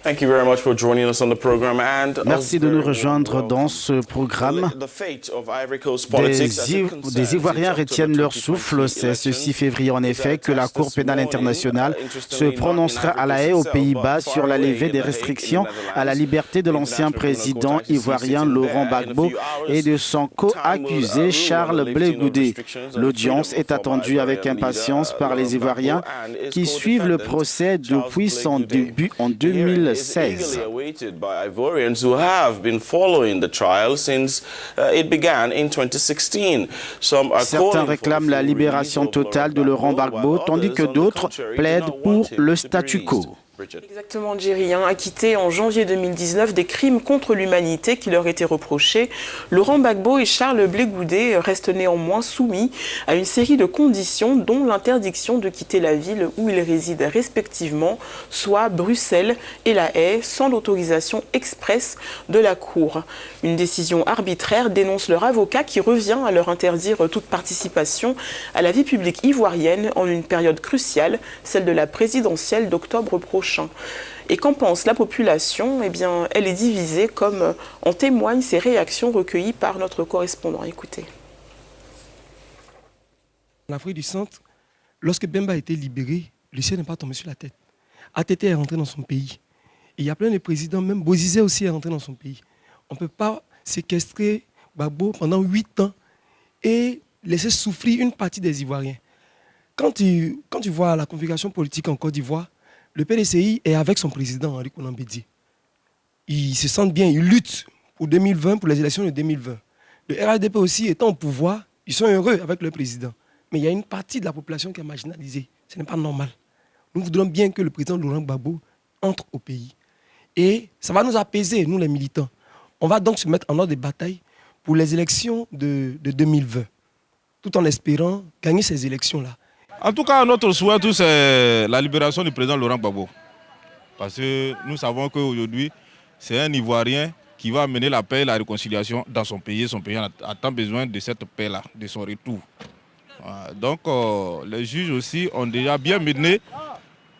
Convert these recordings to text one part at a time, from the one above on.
Merci de nous rejoindre dans ce programme. Des Ivoiriens retiennent leur souffle. C'est ce 6 février, en effet, que la Cour pénale internationale se prononcera à La Haye, aux Pays-Bas, sur la levée des restrictions à la liberté de l'ancien président ivoirien Laurent Gbagbo et de son co-accusé Charles Blé Goudé. L'audience est attendue avec impatience par les Ivoiriens qui suivent le procès depuis son début en 2016. Awaited by Ivorians who have been following the trial since it began in 2016. Certains réclament la libération totale de Laurent Gbagbo, tandis que d'autres plaident pour le statu quo. Exactement, Jerry, acquittés en janvier 2019 des crimes contre l'humanité qui leur étaient reprochés, Laurent Gbagbo et Charles Blé Goudé restent néanmoins soumis à une série de conditions, dont l'interdiction de quitter la ville où ils résident respectivement, soit Bruxelles et La Haye, sans l'autorisation expresse de la Cour. Une décision arbitraire, dénonce leur avocat, qui revient à leur interdire toute participation à la vie publique ivoirienne en une période cruciale, celle de la présidentielle d'octobre prochain. Et qu'en pense la population? Eh bien, elle est divisée, comme en témoignent ces réactions recueillies par notre correspondant. Écoutez. En Afrique du Centre, lorsque Bemba a été libéré, le ciel n'est pas tombé sur la tête. ATT est rentré dans son pays. Et il y a plein de présidents, même Bozizé aussi est rentré dans son pays. On ne peut pas séquestrer Gbagbo pendant 8 ans et laisser souffrir une partie des Ivoiriens. Quand tu vois la configuration politique en Côte d'Ivoire, le PDCI est avec son président, Henri Konan Bédié. Ils se sentent bien, ils luttent pour 2020, pour les élections de 2020. Le RADP aussi étant au pouvoir, ils sont heureux avec le président. Mais il y a une partie de la population qui est marginalisée. Ce n'est pas normal. Nous voudrions bien que le président Laurent Gbagbo entre au pays. Et ça va nous apaiser, nous les militants. On va donc se mettre en ordre de bataille pour les élections de 2020, tout en espérant gagner ces élections-là. En tout cas, notre souhait, c'est la libération du président Laurent Gbagbo. Parce que nous savons qu'aujourd'hui, c'est un Ivoirien qui va amener la paix et la réconciliation dans son pays. Son pays a tant besoin de cette paix-là, de son retour. Donc, les juges aussi ont déjà bien mené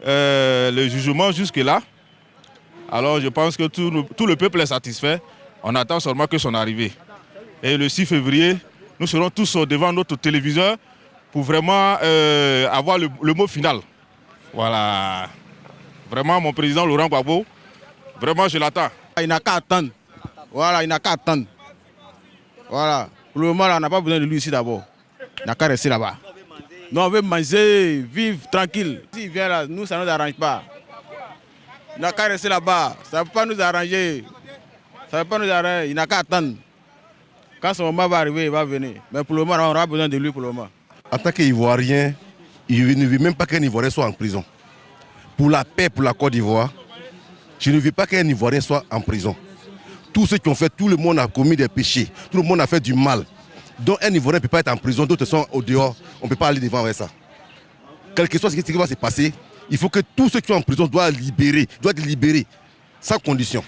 le jugement jusque-là. Alors, je pense que tout le peuple est satisfait. On attend seulement que son arrivée. Et le 6 février, nous serons tous devant notre téléviseur pour vraiment avoir le mot final. Voilà. Vraiment, mon président Laurent Gbagbo, vraiment, je l'attends. Il n'a qu'à attendre. Voilà, il n'a qu'à attendre. Voilà. Pour le moment, on n'a pas besoin de lui ici d'abord. Il n'a qu'à rester là-bas. Nous, on veut manger, vivre tranquille. S'il vient là, nous, ça ne nous arrange pas. Il n'a qu'à rester là-bas. Ça ne peut pas nous arranger. Ça ne peut pas nous arranger. Il n'a qu'à attendre. Quand son moment va arriver, il va venir. Mais pour le moment, on aura besoin de lui pour le moment. En tant qu'Ivoirien, il ne veut même pas qu'un Ivoirien soit en prison. Pour la paix, pour la Côte d'Ivoire, je ne veux pas qu'un Ivoirien soit en prison. Tous ceux qui ont fait, tout le monde a commis des péchés, tout le monde a fait du mal. Donc un Ivoirien ne peut pas être en prison, d'autres sont au dehors, on ne peut pas aller devant avec ça. Quel que soit ce qui va se passer, il faut que tous ceux qui sont en prison doivent être libérés, sans condition.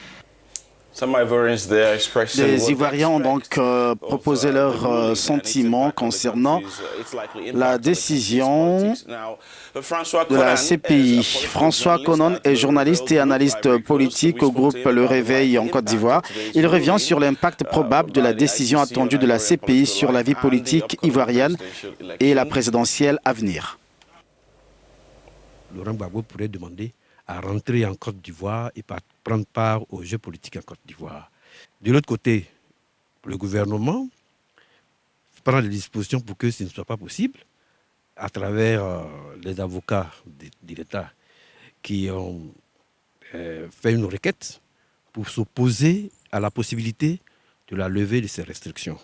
Les Ivoiriens ont donc proposé leurs sentiments concernant la décision de la CPI. François Konan est journaliste et analyste politique au groupe Le Réveil en Côte d'Ivoire. Il revient sur l'impact probable de la décision attendue de la CPI sur la vie politique ivoirienne et la présidentielle à venir. Laurent Gbagbo pourrait demander à rentrer en Côte d'Ivoire et prendre part aux jeux politiques en Côte d'Ivoire. De l'autre côté, le gouvernement prend des dispositions pour que ce ne soit pas possible à travers les avocats de l'État qui ont fait une requête pour s'opposer à la possibilité de la levée de ces restrictions.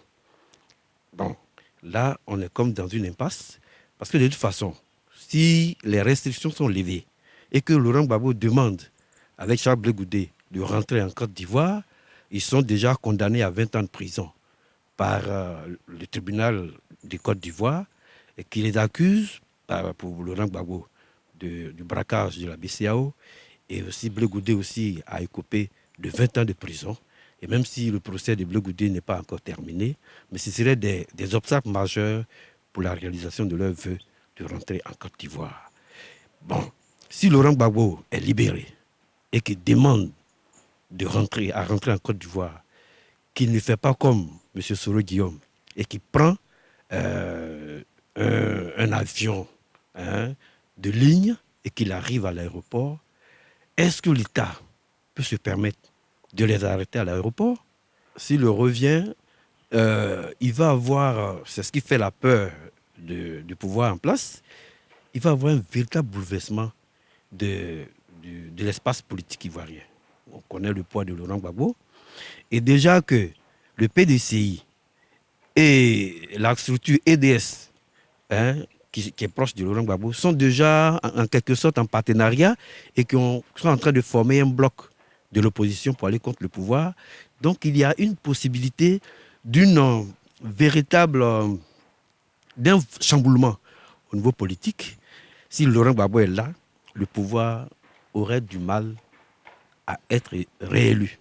Bon, là, on est comme dans une impasse parce que de toute façon, si les restrictions sont levées et que Laurent Gbagbo demande avec Charles Blé Goudé de rentrer en Côte d'Ivoire, ils sont déjà condamnés à 20 ans de prison par le tribunal de Côte d'Ivoire et qui les accuse, pour Laurent Gbagbo, du braquage de la BCEAO, et aussi Blé Goudé aussi a écopé de 20 ans de prison. Et même si le procès de Blé Goudé n'est pas encore terminé, mais ce serait des obstacles majeurs pour la réalisation de leur vœu de rentrer en Côte d'Ivoire. Bon, si Laurent Gbagbo est libéré, et qui demande à rentrer en Côte d'Ivoire, qu'il ne fait pas comme M. Soro Guillaume et qui prend un avion de ligne et qu'il arrive à l'aéroport, est-ce que l'État peut se permettre de les arrêter à l'aéroport? S'il revient, il va avoir, c'est ce qui fait la peur du pouvoir en place, il va avoir un véritable bouleversement de l'espace politique ivoirien. On connaît le poids de Laurent Gbagbo. Et déjà que le PDCI et la structure EDS, qui est proche de Laurent Gbagbo, sont déjà en quelque sorte en partenariat et qui sont en train de former un bloc de l'opposition pour aller contre le pouvoir. Donc il y a une possibilité d'un chamboulement au niveau politique. Si Laurent Gbagbo est là, le pouvoir aurait du mal à être réélu.